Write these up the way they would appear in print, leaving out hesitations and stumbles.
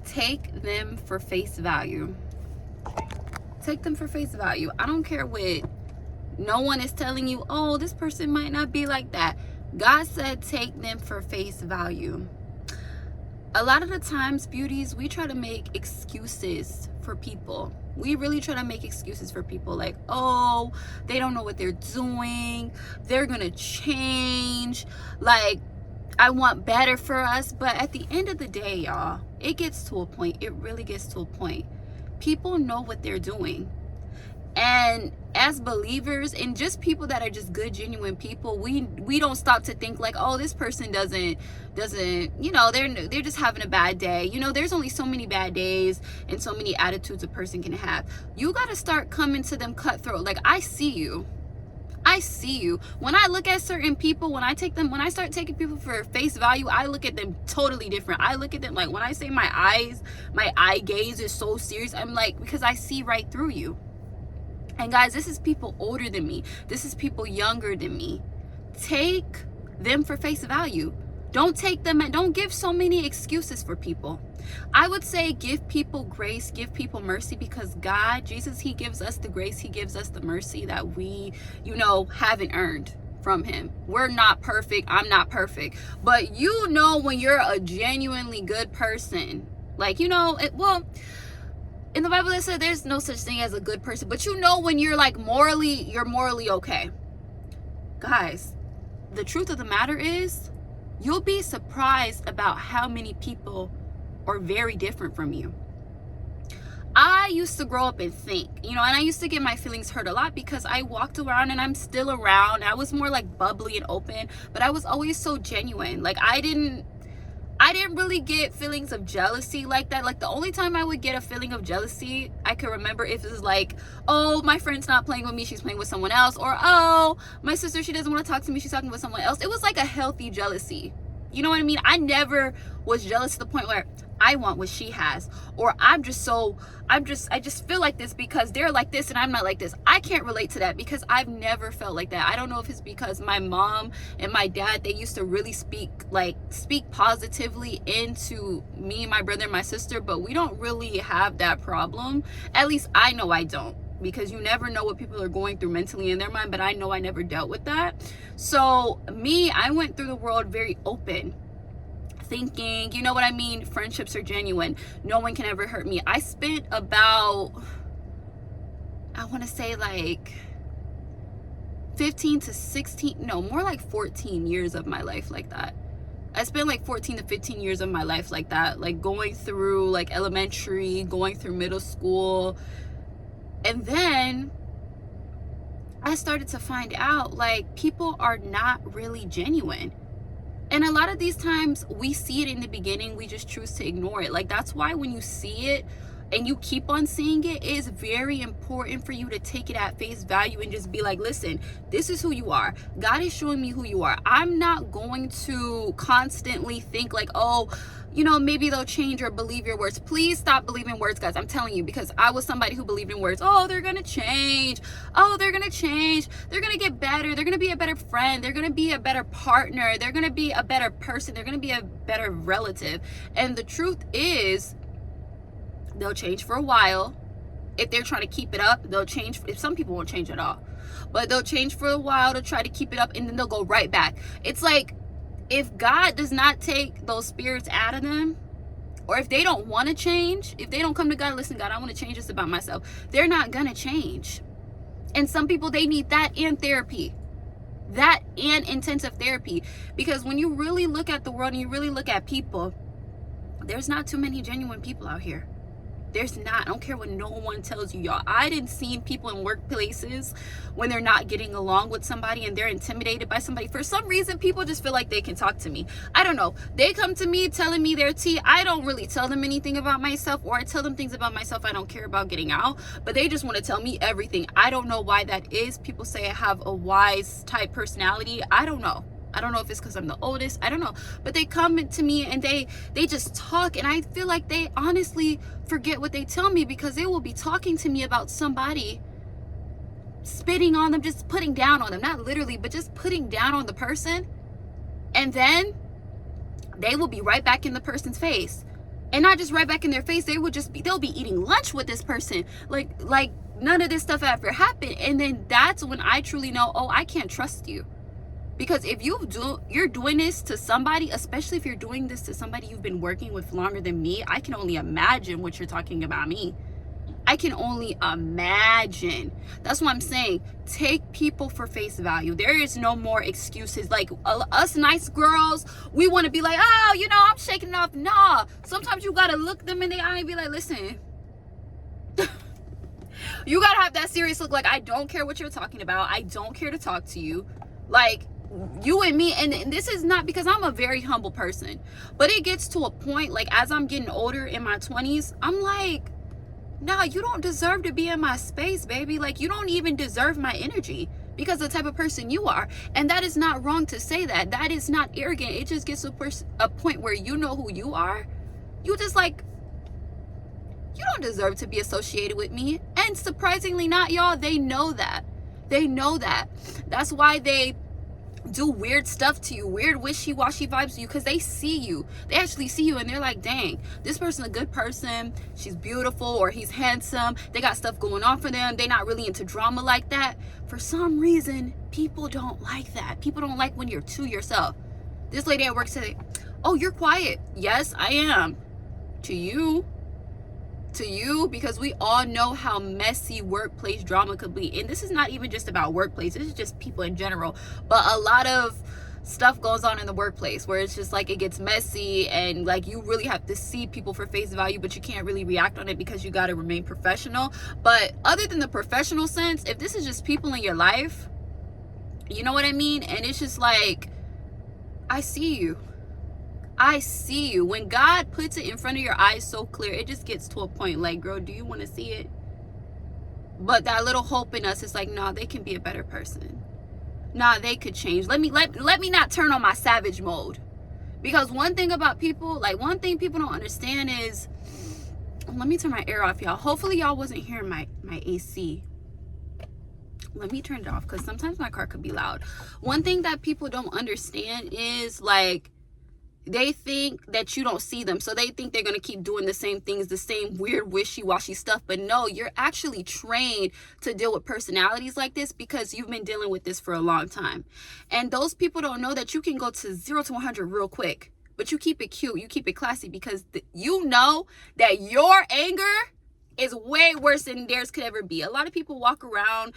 take them for face value. Take them for face value. I don't care what no one is telling you. Oh, this person might not be like that. God said take them for face value. A lot of the times, beauties, we try to make excuses for people. We really try to make excuses for people, like, oh, they don't know what they're doing, they're gonna change, like, I want better for us. But at the end of the day, y'all, it gets to a point, it really gets to a point. People know what they're doing. And as believers, and just people that are just good, genuine people, we don't stop to think like, oh, this person doesn't, you know, they're just having a bad day. You know, there's only so many bad days and so many attitudes a person can have. You got to start coming to them cutthroat. Like, I see you. When I look at certain people, when I start taking people for face value, I look at them totally different. I look at them like, when I say my eye gaze is so serious, I'm like, because I see right through you. And guys, this is people older than me. This is people younger than me. Take them for face value. Don't take them and don't give so many excuses for people. I would say give people grace, give people mercy, because God, Jesus, he gives us the grace, he gives us the mercy that we, you know, haven't earned from him. We're not perfect. I'm not perfect. But you know when you're a genuinely good person, like, you know, in the Bible, it said there's no such thing as a good person, but you know when you're like you're morally okay. Guys, the truth of the matter is, you'll be surprised about how many people are very different from you. I used to grow up and think, you know, and I used to get my feelings hurt a lot because I walked around, and I'm still around. I was more like bubbly and open, but I was always so genuine. Like, I didn't really get feelings of jealousy like that. Like, the only time I would get a feeling of jealousy, I can remember if it was like, oh, my friend's not playing with me, she's playing with someone else. Or, oh, my sister, she doesn't want to talk to me, she's talking with someone else. It was like a healthy jealousy. You know what I mean? I never was jealous to the point where I want what she has, or I just feel like this because they're like this and I'm not like this. I can't relate to that because I've never felt like that. I don't know if it's because my mom and my dad, they used to really speak positively into me, my brother, and my sister, but we don't really have that problem. At least I know I don't, because you never know what people are going through mentally in their mind, but I know I never dealt with that. So me, I went through the world very open, thinking, you know what I mean, friendships are genuine, no one can ever hurt me. I spent about, I want to say like 15 to 16, no, more like 14 years of my life like that. I spent like 14 to 15 years of my life like that, like going through like elementary, going through middle school. And then I started to find out like people are not really genuine. And a lot of these times we see it in the beginning, we just choose to ignore it. Like, that's why when you see it and you keep on seeing it, it is very important for you to take it at face value and just be like, listen, this is who you are. God is showing me who you are. I'm not going to constantly think like, oh, you know, maybe they'll change or believe your words. Please stop believing words, guys. I'm telling you, because I was somebody who believed in words. Oh, they're going to change. Oh, they're going to change. They're going to get better. They're going to be a better friend. They're going to be a better partner. They're going to be a better person. They're going to be a better relative. And the truth is, they'll change for a while. If they're trying to keep it up, they'll change. If some people won't change at all, but they'll change for a while to try to keep it up, and then they'll go right back. It's like, if God does not take those spirits out of them, or if they don't want to change, if they don't come to God, listen, God, I want to change this about myself, they're not going to change. And some people, they need that and therapy, that and intensive therapy. Because when you really look at the world and you really look at people, there's not too many genuine people out here. There's not. I don't care what no one tells you, y'all. I didn't see people in workplaces when they're not getting along with somebody and they're intimidated by somebody. For some reason, people just feel like they can talk to me. I don't know. They come to me telling me their tea. I don't really tell them anything about myself, or I tell them things about myself I don't care about getting out, but they just want to tell me everything. I don't know why that is. People say I have a wise type personality. I don't know. I don't know if it's because I'm the oldest. I don't know. But they come to me and they just talk. And I feel like they honestly forget what they tell me, because they will be talking to me about somebody, spitting on them, just putting down on them. Not literally, but just putting down on the person. And then they will be right back in the person's face. And not just right back in their face. They'll be eating lunch with this person. Like none of this stuff ever happened. And then that's when I truly know, oh, I can't trust you. Because if you're doing this to somebody, especially if you're doing this to somebody you've been working with longer than me, I can only imagine what you're talking about me. I can only imagine. That's what I'm saying. Take people for face value. There is no more excuses. Like us nice girls, we want to be like, oh, I'm shaking it off. Nah. Sometimes you got to look them in the eye and be like, listen. You got to have that serious look. Like, I don't care what you're talking about. I don't care to talk to you. Like, you and me, and this is not because I'm a very humble person. But it gets to a point, like, as I'm getting older in my 20s, I'm like, nah, you don't deserve to be in my space, baby. Like, you don't even deserve my energy because of the type of person you are. And that is not wrong to say that. That is not arrogant. It just gets to a point where you know who you are. You just like, you don't deserve to be associated with me. And surprisingly not, y'all, they know that. They know that. That's why they do weird stuff to you, weird wishy-washy vibes to you, because they see you. They actually see you and they're like, dang, this person's a good person, she's beautiful, or he's handsome, they got stuff going on for them, they're not really into drama like that. For some reason, people don't like that. People don't like when you're to yourself. This lady at work said, oh, you're quiet. Yes, I am. To you, because we all know how messy workplace drama could be. And this is not even just about workplace, this is just people in general. But a lot of stuff goes on in the workplace where it's just like it gets messy, and like you really have to see people for face value, but you can't really react on it because you got to remain professional. But other than the professional sense, if this is just people in your life, you know what I mean? And it's just like, I see you. When God puts it in front of your eyes so clear, it just gets to a point like, girl, do you want to see it? But that little hope in us is like, nah, they can be a better person. Nah, they could change. Let me not turn on my savage mode. Because one thing about people, like one thing people don't understand is, let me turn my air off, y'all. Hopefully y'all wasn't hearing my AC. Let me turn it off because sometimes my car could be loud. One thing that people don't understand is like, they think that you don't see them, so they think they're going to keep doing the same things, the same weird wishy-washy stuff. But no, you're actually trained to deal with personalities like this because you've been dealing with this for a long time. And those people don't know that you can go to 0 to 100 real quick, but you keep it cute, you keep it classy, because you know that your anger is way worse than theirs could ever be. A lot of people walk around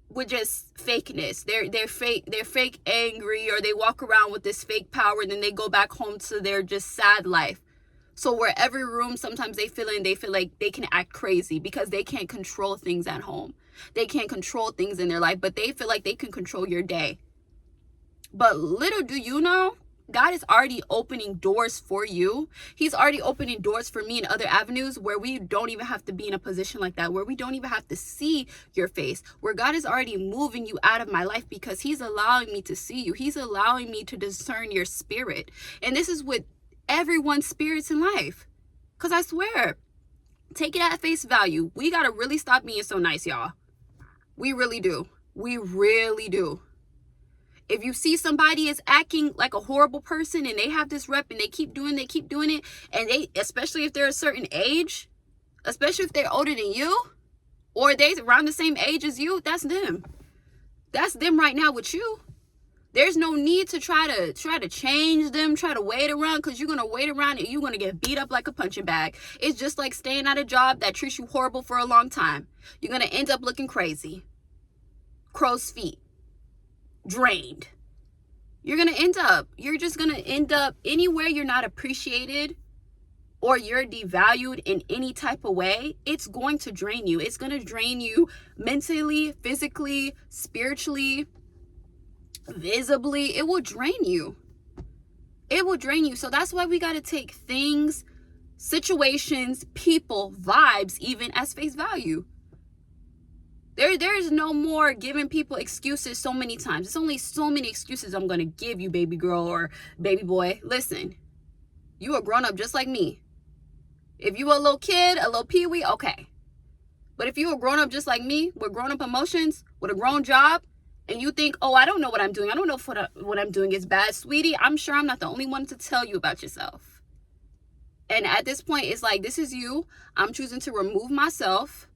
with just fakeness. They're fake angry, or they walk around with this fake power, and then they go back home to their just sad life. So wherever room, sometimes they feel like they can act crazy because they can't control things at home. They can't control things in their life, but they feel like they can control your day. But little do you know, God is already opening doors for you. He's already opening doors for me in other avenues where we don't even have to be in a position like that, where we don't even have to see your face, where God is already moving you out of my life because he's allowing me to see you. He's allowing me to discern your spirit. And this is with everyone's spirits in life. Because I swear, take it at face value. We got to really stop being so nice, y'all. We really do. We really do. If you see somebody is acting like a horrible person and they have this rep and they keep doing it, and they, especially if they're a certain age, especially if they're older than you, or they around the same age as you, that's them. That's them right now with you. There's no need to try to change them, try to wait around, because you're going to wait around and you're going to get beat up like a punching bag. It's just like staying at a job that treats you horrible for a long time. You're going to end up looking crazy. Crow's feet. Drained. You're just going to end up anywhere you're not appreciated or you're devalued in any type of way. It's going to drain you. It's going to drain you mentally, physically, spiritually, visibly. It will drain you. It will drain you. So that's why we got to take things, situations, people, vibes, even as face value. There is no more giving people excuses so many times. It's only so many excuses I'm going to give you, baby girl or baby boy. Listen, you a grown up just like me. If you a little kid, a little peewee, okay. But if you a grown up just like me, with grown up emotions, with a grown job, and you think, oh, I don't know what I'm doing. I don't know if what I'm doing is bad. Sweetie, I'm sure I'm not the only one to tell you about yourself. And at this point, it's like, this is you. I'm choosing to remove myself.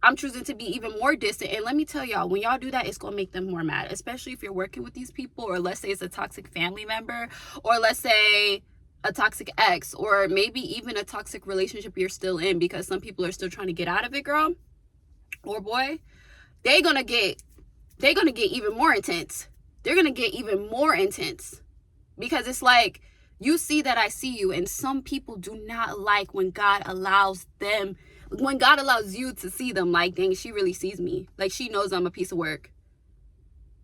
I'm choosing to be even more distant. And let me tell y'all, when y'all do that, it's going to make them more mad, especially if you're working with these people, or let's say it's a toxic family member, or let's say a toxic ex, or maybe even a toxic relationship you're still in, because some people are still trying to get out of it, girl or boy. They're going to get even more intense. They're going to get even more intense, because it's like, you see that I see you. And some people do not like when God allows you to see them. Like, dang, she really sees me. Like, she knows I'm a piece of work.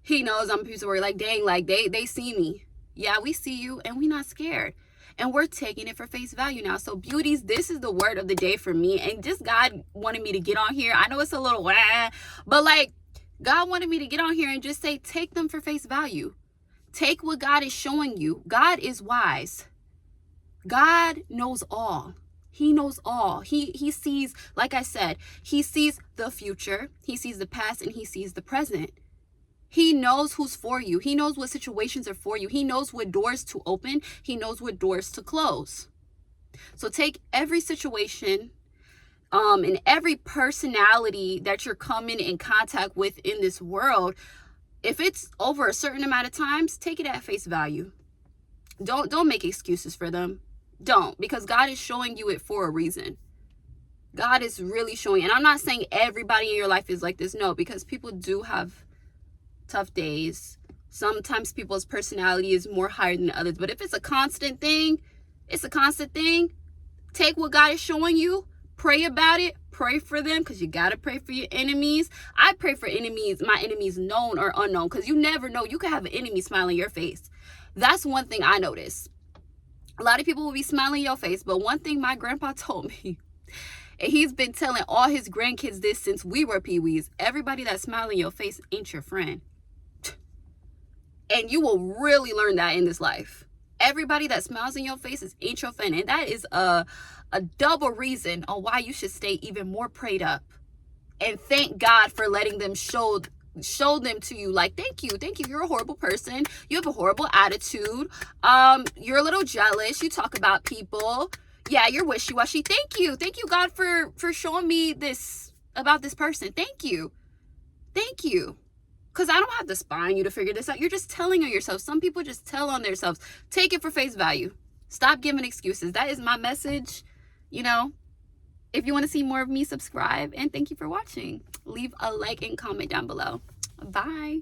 He knows I'm a piece of work. Like, dang, like they see me. Yeah, we see you, and we not scared. And we're taking it for face value now. So beauties, this is the word of the day for me. And just God wanted me to get on here. I know it's a little but like, God wanted me to get on here and just say, take them for face value. Take what God is showing you. God is wise. God knows all. He knows all. He sees, like I said, he sees the future, he sees the past, and he sees the present. He knows who's for you. He knows what situations are for you. He knows what doors to open. He knows what doors to close. So take every situation, and every personality that you're coming in contact with in this world. If it's over a certain amount of times, take it at face value. Don't make excuses for them. Don't, because God is showing you it for a reason. God is really showing. And I'm not saying everybody in your life is like this. No, because people do have tough days. Sometimes people's personality is more higher than others. But if it's a constant thing, it's a constant thing. Take what God is showing you. Pray about it. Pray for them, because you got to pray for your enemies. I pray for enemies, my enemies known or unknown, because you never know. You could have an enemy smiling your face. That's one thing I notice. A lot of people will be smiling your face, but one thing my grandpa told me, and he's been telling all his grandkids this since we were peewees: everybody that's smiling your face ain't your friend. And you will really learn that in this life. Everybody that smiles in your face ain't your friend. And that is a double reason on why you should stay even more prayed up. And thank God for letting them show them to you. Like, thank you, you're a horrible person, you have a horrible attitude, you're a little jealous, you talk about people, yeah, you're wishy-washy. Thank you God for showing me this about this person. Thank you, because I don't have to spy on you to figure this out. You're just telling on yourself. Some people just tell on themselves. Take it for face value. Stop giving excuses. That is my message. If you want to see more of me, subscribe, and thank you for watching. Leave a like and comment down below. Bye.